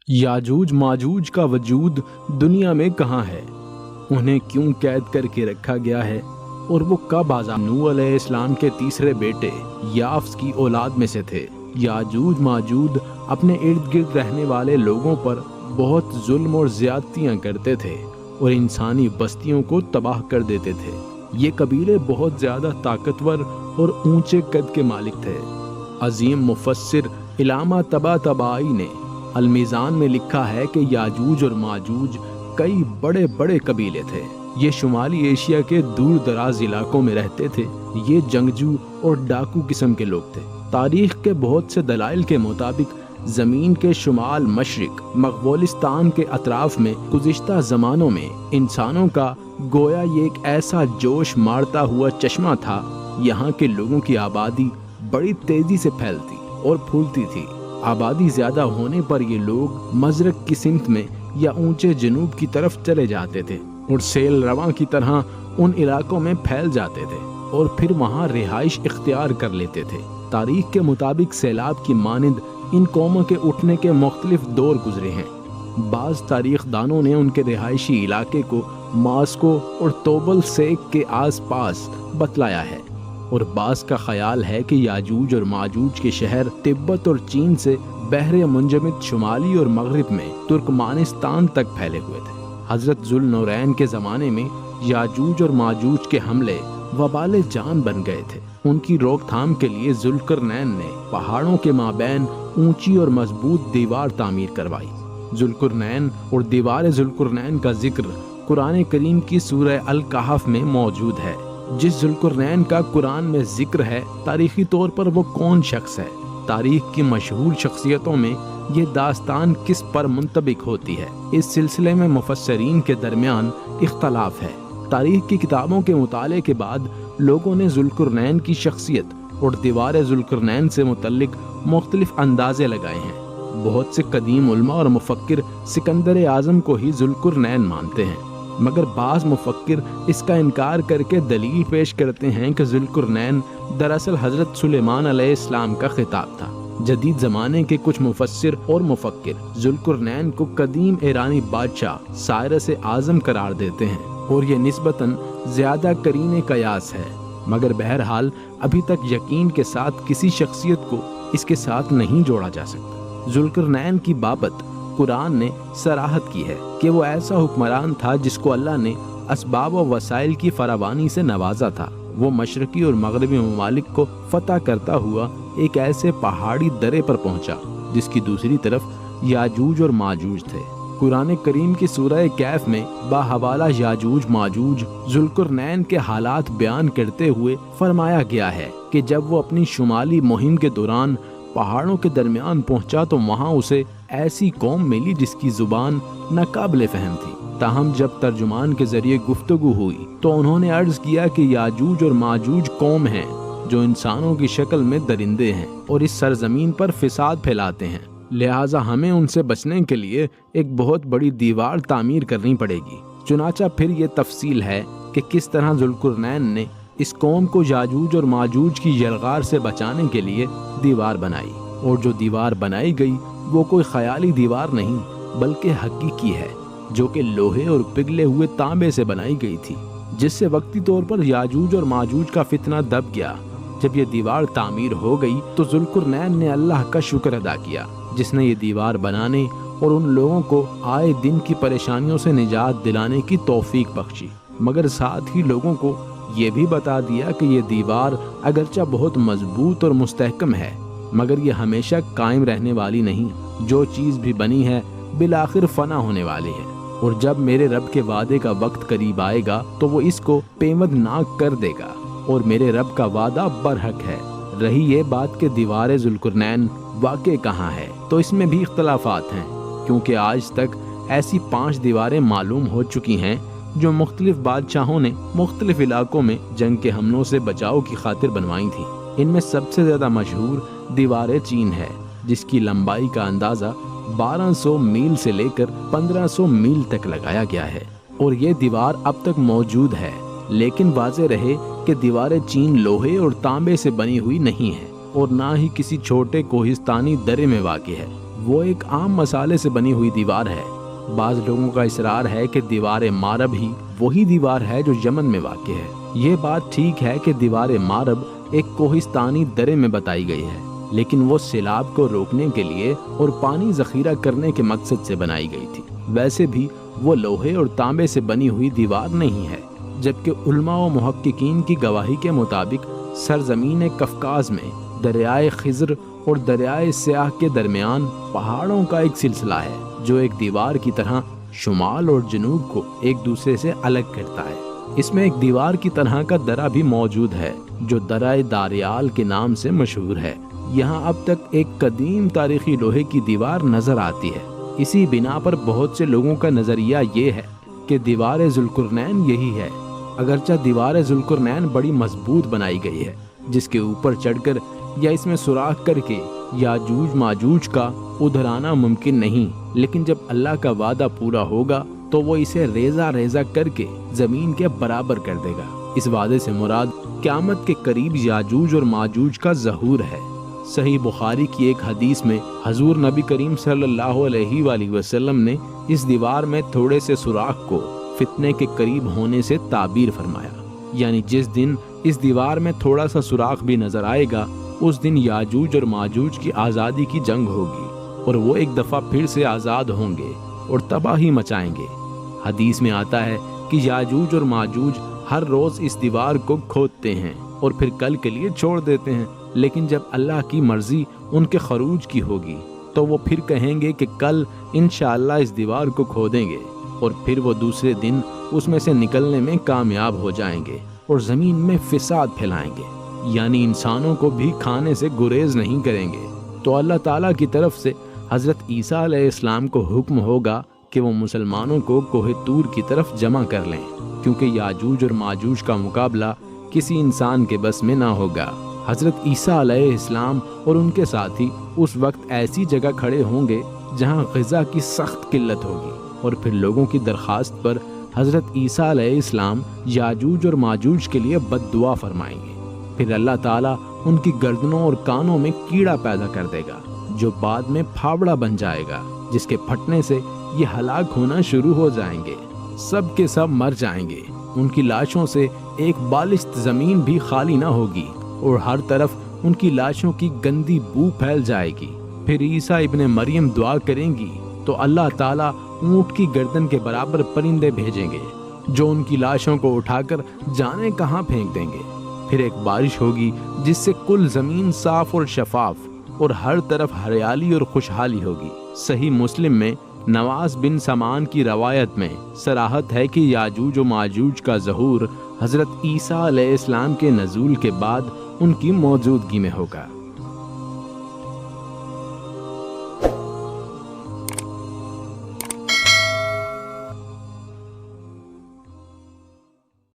याजूज माजूज का वजूद दुनिया में कहाँ है, उन्हें क्यों कैद करके रखा गया है और वो कब आज़ाद? नूह अलैहिस्सलाम के तीसरे बेटे याफ्स की औलाद में से थे। याजूज माजूज अपने इर्द गिर्द रहने वाले लोगों पर बहुत जुल्म और ज़्यादतियाँ करते थे और इंसानी बस्तियों को तबाह कर देते थे। ये कबीले बहुत ज़्यादा ताकतवर और ऊंचे कद के मालिक थे। अजीम मुफस्सिर इलामा तबातबाई ने अलमीज़ान में लिखा है कि याजूज और माजूज कई बड़े बड़े कबीले थे। ये शुमाली एशिया के दूर दराज इलाकों में रहते थे। ये जंगजू और डाकू किस्म के लोग थे। तारीख के बहुत से दलाइल के मुताबिक ज़मीन के शुमाल मशरिक मक़बूलिस्तान के अतराफ में गुज़िश्ता ज़मानों में इंसानों का गोया ये एक ऐसा जोश मारता हुआ चश्मा था। यहाँ के लोगों की आबादी बड़ी तेज़ी से फैलती और फूलती थी। आबादी ज़्यादा होने पर ये लोग मज़रक की सिमत में या ऊंचे जनूब की तरफ चले जाते थे और सेल रवां की तरह उन इलाकों में फैल जाते थे और फिर वहाँ रिहाइश इख्तियार कर लेते थे। तारीख के मुताबिक सैलाब की मानिंद इन कौमों के उठने के मुख्तलिफ दौर गुजरे हैं। बाज़ तारीख दानों ने उनके रिहायशी इलाके को मास्को और तोबल सेक के आस पास बतलाया है और बाज़ का ख्याल है कि याजूज और माजूज के शहर तिब्बत और चीन से बहरे मुंजमिद शुमाली और मगरिब में तुर्कमानिस्तान तक फैले हुए थे। हज़रत ज़ुल्नूरैन के ज़माने में याजूज और माजूज के हमले वबाले जान बन गए थे। उनकी रोकथाम के लिए ज़ुल्करनैन ने पहाड़ों के माबैन ऊंची और मजबूत दीवार तामीर करवाई। ज़ुल्करनैन और दीवार ज़ुल्करनैन का जिक्र कुरान करीम की सूरह अल कहफ में मौजूद है। जिस ज़ुल्करनैन का कुरान में जिक्र है, तारीखी तौर पर वो कौन शख्स है? तारीख की मशहूर शख्सियतों में ये दास्तान किस पर मुंतबिक होती है, इस सिलसिले में मुफस्सरीन के दरमियान इख्तलाफ है। तारीख की किताबों के मुताले के बाद लोगों ने ज़ुल्करनैन की शख्सियत और दीवार ज़ुल्करनैन से मुतल्लिक मुख्तलिफ अंदाज़े लगाए हैं। बहुत से कदीम उलमा और मुफक्किर सिकंदर आज़म को ही ज़ुल्करनैन मानते हैं, मगर बाज़ मुफक्किर इसका इनकार करके दलील पेश करते हैं कि ज़ुल्करनैन दरअसल हज़रत सुलेमान अलैहिस्सलाम का खिताब था। जदीद ज़माने के कुछ मुफस्सिर और मुफक्किर ज़ुल्करनैन को कदीम ईरानी बादशाह साइरस आज़म करार देते हैं और ये निस्बतन ज़्यादा करीने कयास है, मगर बहरहाल अभी तक यकीन के साथ किसी शख्सियत को इसके साथ नहीं जोड़ा जा सकता। ज़ुल्करनैन की बाबत कुरान ने सराहत की है कि वो ऐसा हुक्मरान था जिसको अल्लाह ने असबाब व वसाइल की फरावानी से नवाजा था। वो मशरकी और मगरबी ममालिक को फतह करता हुआ एक ऐसे पहाड़ी दरे पर पहुंचा जिसकी दूसरी तरफ याजूज और माजूज थे। कुरान करीम की सूरह कैफ में बाहवाला याजूज माजूज ज़ुल्करनैन के हालात बयान करते हुए फरमाया गया है कि जब वो अपनी शुमाली मुहिम के दौरान पहाड़ों के दरमियान पहुंचा तो वहां उसे ऐसी कौम मिली जिसकी जुबान नाकाबिले फहम थी। ताहम जब तर्जुमान के जरिए गुफ्तगू हुई तो उन्होंने अर्ज किया कि याजूज और माजूज कौम हैं जो इंसानों की शक्ल में दरिंदे हैं और इस सरजमीन पर फिसाद फैलाते हैं, लिहाजा हमें उनसे बचने के लिए एक बहुत बड़ी दीवार तामीर करनी पड़ेगी। चुनाचा फिर ये तफसील है कि किस तरह ज़ुल्करनैन ने इस कौम को याजूज और माजूज की यलगार से बचाने के लिए दीवार बनाई, और जो दीवार बनाई गई वो कोई ख्याली दीवार नहीं बल्कि हकीकी है, जो कि लोहे और पिघले हुए तांबे से बनाई गई थी, जिससे वक्ती तौर पर याजूज और माजूज का फितना दब गया। जब ये दीवार तामीर हो गई तो ज़ुल्करनैन ने अल्लाह का शुक्र अदा किया जिसने ये दीवार बनाने और उन लोगों को आए दिन की परेशानियों से निजात दिलाने की तौफीक बख्शी, मगर साथ ही लोगों को ये भी बता दिया कि ये दीवार अगरचा बहुत मजबूत और मुस्तहकम है, मगर ये हमेशा कायम रहने वाली नहीं। जो चीज़ भी बनी है बिलाखिर फना होने वाली है, और जब मेरे रब के वादे का वक्त करीब आएगा तो वो इसको पेमदनाक कर देगा, और मेरे रब का वादा बरहक है। रही ये बात कि दीवार ज़ुल्करनैन वाक़ई कहाँ है, तो इसमें भी इख्तलाफात हैं, क्योंकि आज तक ऐसी 5 दीवारें मालूम हो चुकी हैं जो मुख्तलिफ बादशाहों ने मुख्तलिफ इलाकों में जंग के हमलों से बचाव की खातिर बनवाई थी। इनमें सबसे ज़्यादा मशहूर दीवार चीन है, जिसकी लंबाई का अंदाज़ा 1200 मील से लेकर 1500 मील तक लगाया गया है, और ये दीवार अब तक मौजूद है। लेकिन वाज़ेह रहे कि दीवार चीन लोहे और तांबे से बनी हुई नहीं है और ना ही किसी छोटे कोहिस्तानी दरे में वाक़ है। وہ ایک عام مسالے سے بنی ہوئی دیوار ہے۔ بعض لوگوں کا اصرار ہے کہ دیوار مارب ہی وہی دیوار ہے جو یمن میں واقع ہے۔ یہ بات ٹھیک ہے کہ دیوار مارب ایک کوہستانی درے میں بتائی گئی ہے، لیکن وہ سیلاب کو روکنے کے لیے اور پانی ذخیرہ کرنے کے مقصد سے بنائی گئی تھی۔ ویسے بھی وہ لوہے اور تانبے سے بنی ہوئی دیوار نہیں ہے، جبکہ علماء و محققین کی گواہی کے مطابق سرزمین قفقاز میں دریائے خضر اور دریائے سیاہ کے درمیان پہاڑوں کا ایک سلسلہ ہے جو ایک دیوار کی طرح شمال اور جنوب کو ایک دوسرے سے الگ کرتا ہے۔ اس میں ایک دیوار کی طرح کا درہ بھی موجود ہے جو درہ داریال کے نام سے مشہور ہے۔ یہاں اب تک ایک قدیم تاریخی لوہے کی دیوار نظر آتی ہے۔ اسی بنا پر بہت سے لوگوں کا نظریہ یہ ہے کہ دیوار ذوالقرنین یہی ہے، اگرچہ دیوار ذوالقرنین بڑی مضبوط بنائی گئی ہے، جس کے اوپر چڑھ کر یا اس میں سوراخ کر کے یاجوج ماجوج کا ادھر آنا ممکن نہیں، لیکن جب اللہ کا وعدہ پورا ہوگا تو وہ اسے ریزہ ریزہ کر کے زمین کے برابر کر دے گا۔ اس وعدے سے مراد قیامت کے قریب یاجوج اور ماجوج کا ظہور ہے۔ صحیح بخاری کی ایک حدیث میں حضور نبی کریم صلی اللہ علیہ وآلہ وسلم نے اس دیوار میں تھوڑے سے سوراخ کو فتنے کے قریب ہونے سے تعبیر فرمایا، یعنی جس دن اس دیوار میں تھوڑا سا سوراخ بھی نظر آئے گا اس دن یاجوج اور ماجوج کی آزادی کی جنگ ہوگی اور وہ ایک دفعہ پھر سے آزاد ہوں گے اور تباہی مچائیں گے۔ حدیث میں آتا ہے کہ یاجوج اور ماجوج ہر روز اس دیوار کو کھودتے ہیں اور پھر کل کے لیے چھوڑ دیتے ہیں، لیکن جب اللہ کی مرضی ان کے خروج کی ہوگی تو وہ پھر کہیں گے کہ کل انشاءاللہ اس دیوار کو کھودیں گے، اور پھر وہ دوسرے دن اس میں سے نکلنے میں کامیاب ہو جائیں گے اور زمین میں فساد پھیلائیں گے، یعنی انسانوں کو بھی کھانے سے گریز نہیں کریں گے۔ تو اللہ تعالیٰ کی طرف سے حضرت عیسیٰ علیہ السلام کو حکم ہوگا کہ وہ مسلمانوں کو کوہ طور کی طرف جمع کر لیں، کیونکہ یاجوج اور ماجوج کا مقابلہ کسی انسان کے بس میں نہ ہوگا۔ حضرت عیسیٰ علیہ السلام اور ان کے ساتھی اس وقت ایسی جگہ کھڑے ہوں گے جہاں غذا کی سخت قلت ہوگی، اور پھر لوگوں کی درخواست پر حضرت عیسیٰ علیہ السلام یاجوج اور ماجوج کے لیے بد دعا فرمائیں گے۔ پھر اللہ تعالیٰ ان کی گردنوں اور کانوں میں کیڑا پیدا کر دے گا جو بعد میں پھاوڑا بن جائے گا، جس کے پھٹنے سے یہ ہلاک ہونا شروع ہو جائیں گے، سب کے سب مر جائیں گے۔ ان کی لاشوں سے ایک بالشت زمین بھی خالی نہ ہوگی اور ہر طرف ان کی لاشوں کی گندی بو پھیل جائے گی۔ پھر عیسیٰ ابن مریم دعا کریں گی تو اللہ تعالیٰ اونٹ کی گردن کے برابر پرندے بھیجیں گے جو ان کی لاشوں کو اٹھا کر جانے کہاں پھینک دیں گے۔ پھر ایک بارش ہوگی جس سے کل زمین صاف اور شفاف اور ہر طرف ہریالی اور خوشحالی ہوگی۔ صحیح مسلم میں نواز بن سمان کی روایت میں صراحت ہے کہ یاجوج و ماجوج کا ظہور حضرت عیسیٰ علیہ السلام کے نزول کے بعد ان کی موجودگی میں ہوگا۔